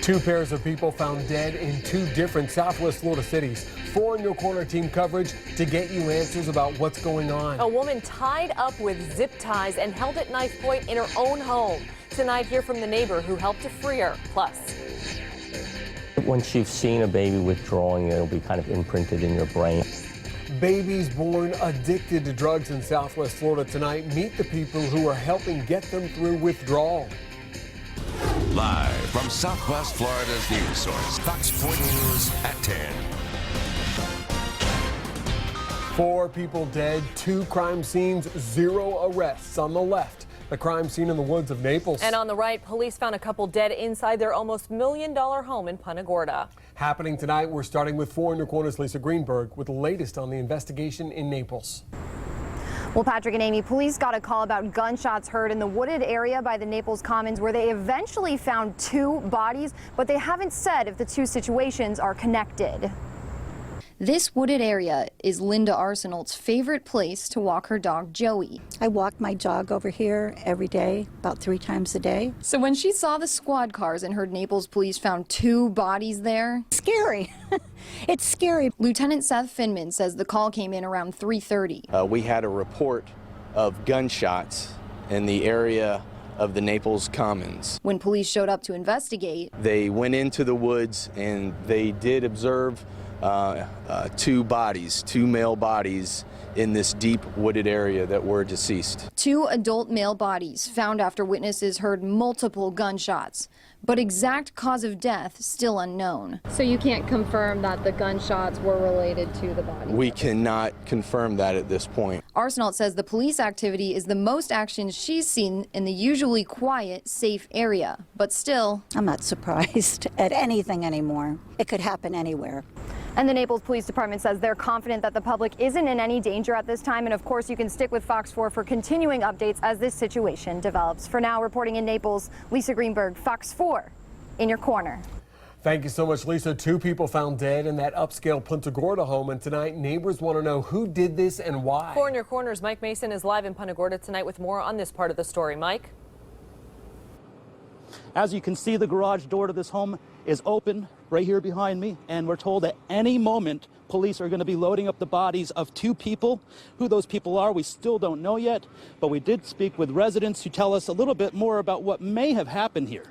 Two pairs of people found dead in two different Southwest Florida cities. 4 in Your Corner team coverage to get you answers about what's going on. A woman tied up with zip ties and held at knife point in her own home. Tonight, hear from the neighbor who helped to free her. Plus, once you've seen a baby withdrawing, it'll be kind of imprinted in your brain. Babies born addicted to drugs in Southwest Florida tonight. Meet the people who are helping get them through withdrawal. Live from Southwest Florida's news source, Fox 4 News at 10. 4 people dead, 2 crime scenes, 0 arrests. On the left, the crime scene in the woods of Naples. And on the right, police found a couple dead inside their almost $1 million home in Punta Gorda. Happening tonight, we're starting with 4 in Your Corner's Lisa Greenberg with the latest on the investigation in Naples. Well, Patrick and Amy, police got a call about gunshots heard in the wooded area by the Naples Commons where they eventually found 2 bodies, but they haven't said if the 2 situations are connected. This wooded area is Linda Arsenault's favorite place to walk her dog, Joey. I walk my dog over here every day, about 3 times a day. So when she saw the squad cars and heard Naples police found 2 bodies there... Scary. It's scary. Lieutenant Seth Finman says the call came in around 3:30. We had a report of gunshots in the area of the Naples Commons. When police showed up to investigate, they went into the woods and they did observe 2 bodies, 2 male bodies in this deep wooded area that were deceased. 2 adult male bodies found after witnesses heard multiple gunshots, but exact cause of death still unknown. So you can't confirm that the gunshots were related to the bodies? We cannot confirm that at this point. Arsenault says the police activity is the most action she's seen in the usually quiet, safe area, but still... I'm not surprised at anything anymore. It could happen anywhere. And the Naples Police Department says they're confident that the public isn't in any danger at this time. And of course, you can stick with Fox 4 for continuing updates as this situation develops. For now, reporting in Naples, Lisa Greenberg, Fox 4, in your corner. Thank you so much, Lisa. 2 people found dead in that upscale Punta Gorda home. And tonight, neighbors want to know who did this and why. 4 in Your Corner's Mike Mason is live in Punta Gorda tonight with more on this part of the story. Mike? As you can see, the garage door to this home is open right here behind me, and we're told at any moment police are going to be loading up the bodies of 2 people. Who those people are, we still don't know yet, but we did speak with residents who tell us a little bit more about what may have happened here.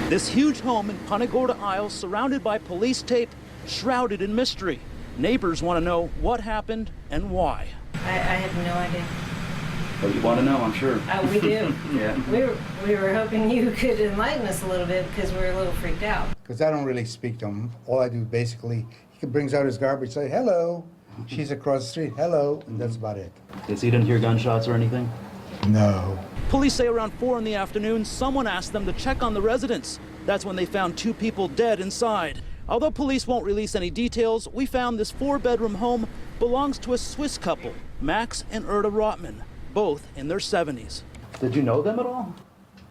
This huge home in Punta Gorda Isles, surrounded by police tape, shrouded in mystery. Neighbors want to know what happened and why. I have no idea. Well, you want to know, I'm sure. We do. Yeah. We were hoping you could enlighten us a little bit because we're a little freaked out. Because I don't really speak to him. All I do basically, he brings out his garbage, say hello. She's across the street, hello, and that's about it. Okay, so you didn't hear gunshots or anything? No. Police say around 4 in the afternoon, someone asked them to check on the residence. That's when they found 2 people dead inside. Although police won't release any details, we found this 4-bedroom home belongs to a Swiss couple, Max and Erda Rotman, both in their 70s. Did you know them at all?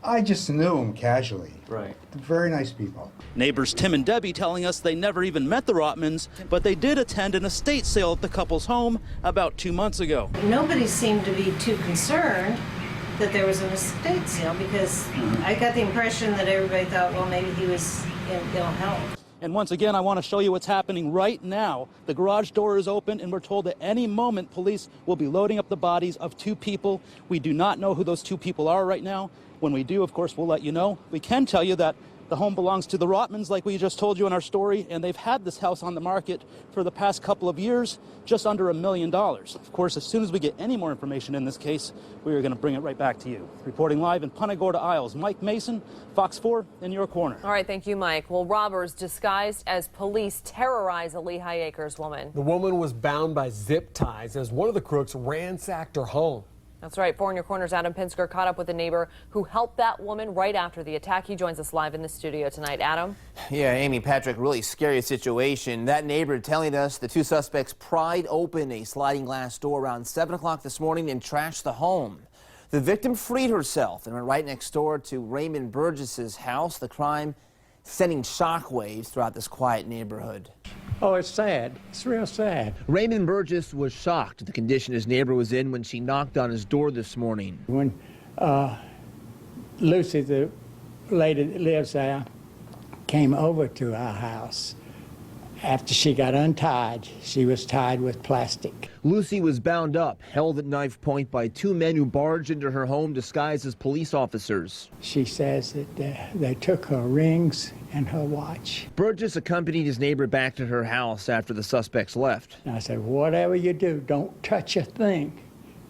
I just knew them casually. Right. They're very nice people. Neighbors Tim and Debbie telling us they never even met the Rotmans, but they did attend an estate sale at the couple's home about 2 months ago. Nobody seemed to be too concerned that there was an estate sale because I got the impression that everybody thought, well, maybe he was in ill health. And once again, I want to show you what's happening right now. The garage door is open, and we're told at any moment police will be loading up the bodies of 2 people. We do not know who those 2 people are right now. When we do, of course, we'll let you know. We can tell you that the home belongs to the Rotmans, like we just told you in our story, and they've had this house on the market for the past couple of years, just under $1 million. Of course, as soon as we get any more information in this case, we are going to bring it right back to you. Reporting live in Punta Gorda Isles, Mike Mason, Fox 4, in your corner. All right, thank you, Mike. Well, robbers disguised as police terrorize a Lehigh Acres woman. The woman was bound by zip ties as one of the crooks ransacked her home. That's right. 4 in Your Corner's Adam Pinsker caught up with a neighbor who helped that woman right after the attack. He joins us live in the studio tonight. Adam? Yeah, Amy, Patrick, really scary situation. That neighbor telling us the 2 suspects pried open a sliding glass door around 7 o'clock this morning and trashed the home. The victim freed herself and went right next door to Raymond Burgess's house. The crime sending shockwaves throughout this quiet neighborhood. Oh, it's sad. It's real sad. Raymond Burgess was shocked at the condition his neighbor was in when she knocked on his door this morning. When Lucy, the lady that lives there, came over to our house. After she got untied, she was tied with plastic. Lucy was bound up, held at knife point by two men who barged into her home disguised as police officers. She says that they took her rings and her watch. Burgess accompanied his neighbor back to her house after the suspects left. And I said, whatever you do, don't touch a thing.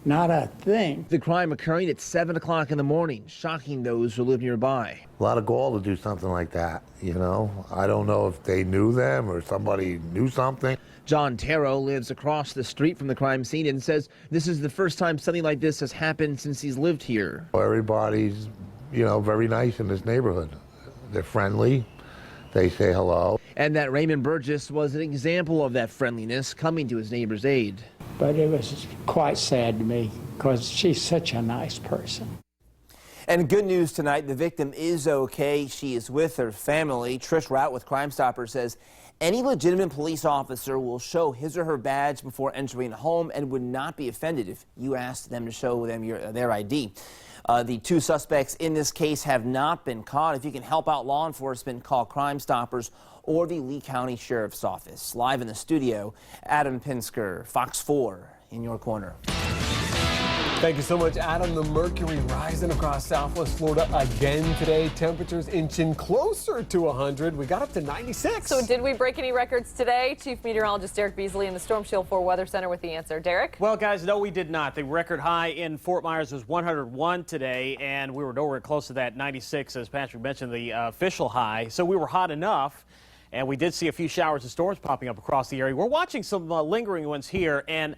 Not a thing. The crime occurring at 7 o'clock in the morning, shocking those who live nearby. A lot of gall to do something like that, you know? I don't know if they knew them or somebody knew something. John Taro lives across the street from the crime scene and says this is the first time something like this has happened since he's lived here. Everybody's, you know, very nice in this neighborhood. They're friendly. They say hello. And that Raymond Burgess was an example of that friendliness, coming to his neighbor's aid. But it was quite sad to me because she's such a nice person. And good news tonight, the victim is okay. She is with her family. Trish Rout with Crime Stoppers says any legitimate police officer will show his or her badge before entering the home and would not be offended if you asked them to show them their ID. The two suspects in this case have not been caught. If you can help out law enforcement, call Crime Stoppers or the Lee County Sheriff's Office. Live in the studio, Adam Pinsker, Fox 4, in your corner. Thank you so much, Adam. The mercury rising across southwest Florida again today. Temperatures inching closer to 100. We got up to 96. So did we break any records today? Chief Meteorologist Derek Beasley in the Storm Shield 4 Weather Center with the answer. Derek? Well, guys, no, we did not. The record high in Fort Myers was 101 today, and we were nowhere close to that 96, as Patrick mentioned, the official high. So we were hot enough. And we did see a few showers and storms popping up across the area. We're watching some lingering ones here, and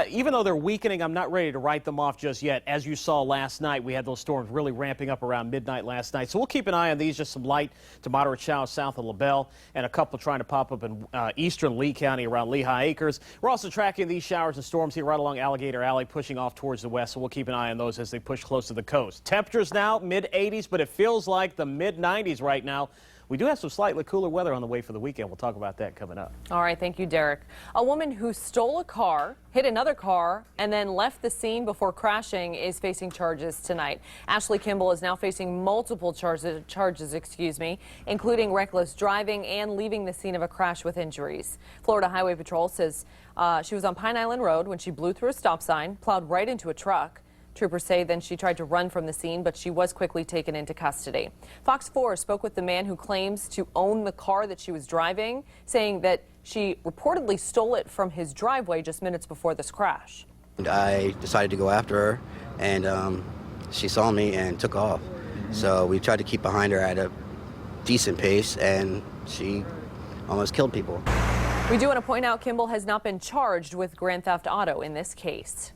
even though they're weakening, I'm not ready to write them off just yet. As you saw last night, we had those storms really ramping up around midnight last night. So we'll keep an eye on these, just some light to moderate showers south of LaBelle, and a couple trying to pop up in eastern Lee County around Lehigh Acres. We're also tracking these showers and storms here right along Alligator Alley, pushing off towards the west, so we'll keep an eye on those as they push close to the coast. Temperatures now mid-80s, but it feels like the mid-90s right now. We do have some slightly cooler weather on the way for the weekend. We'll talk about that coming up. All right, thank you, Derek. A woman who stole a car, hit another car, and then left the scene before crashing is facing charges tonight. Ashley Kimball is now facing multiple charges, including reckless driving and leaving the scene of a crash with injuries. Florida Highway Patrol says she was on Pine Island Road when she blew through a stop sign, plowed right into a truck. Troopers say then she tried to run from the scene, but she was quickly taken into custody. Fox 4 spoke with the man who claims to own the car that she was driving, saying that she reportedly stole it from his driveway just minutes before this crash. I decided to go after her, and she saw me and took off. So we tried to keep behind her at a decent pace, and she almost killed people. We do want to point out Kimball has not been charged with grand theft auto in this case.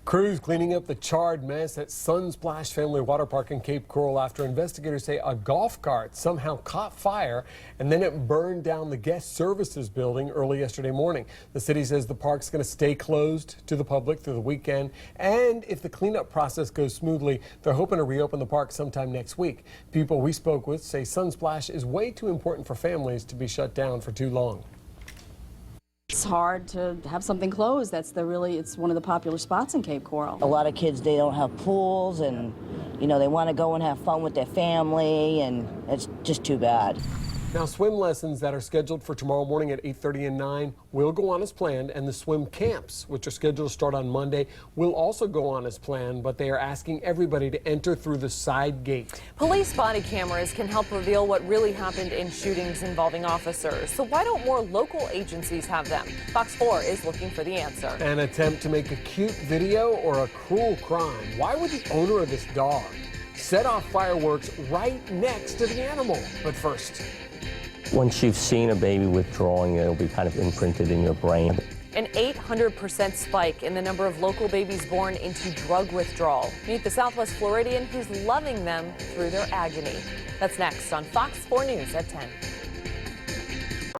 Crews cleaning up the charred mess at Sunsplash Family Water Park in Cape Coral after investigators say a golf cart somehow caught fire and then it burned down the guest services building early yesterday morning. The city says the park's going to stay closed to the public through the weekend, and if the cleanup process goes smoothly, they're hoping to reopen the park sometime next week. People we spoke with say Sunsplash is way too important for families to be shut down for too long. It's hard to have something closed. It's one of the popular spots in Cape Coral. A lot of kids, they don't have pools, and you know, they want to go and have fun with their family, and it's just too bad. Now, swim lessons that are scheduled for tomorrow morning at 8:30 and 9 will go on as planned, and the swim camps, which are scheduled to start on Monday, will also go on as planned, but they are asking everybody to enter through the side gate. Police body cameras can help reveal what really happened in shootings involving officers. So why don't more local agencies have them? Fox 4 is looking for the answer. An attempt to make a cute video or a cruel crime. Why would the owner of this dog set off fireworks right next to the animal? But first, once you've seen a baby withdrawing, it'll be kind of imprinted in your brain. An 800% spike in the number of local babies born into drug withdrawal. Meet the Southwest Floridian who's loving them through their agony. That's next on Fox 4 News at 10.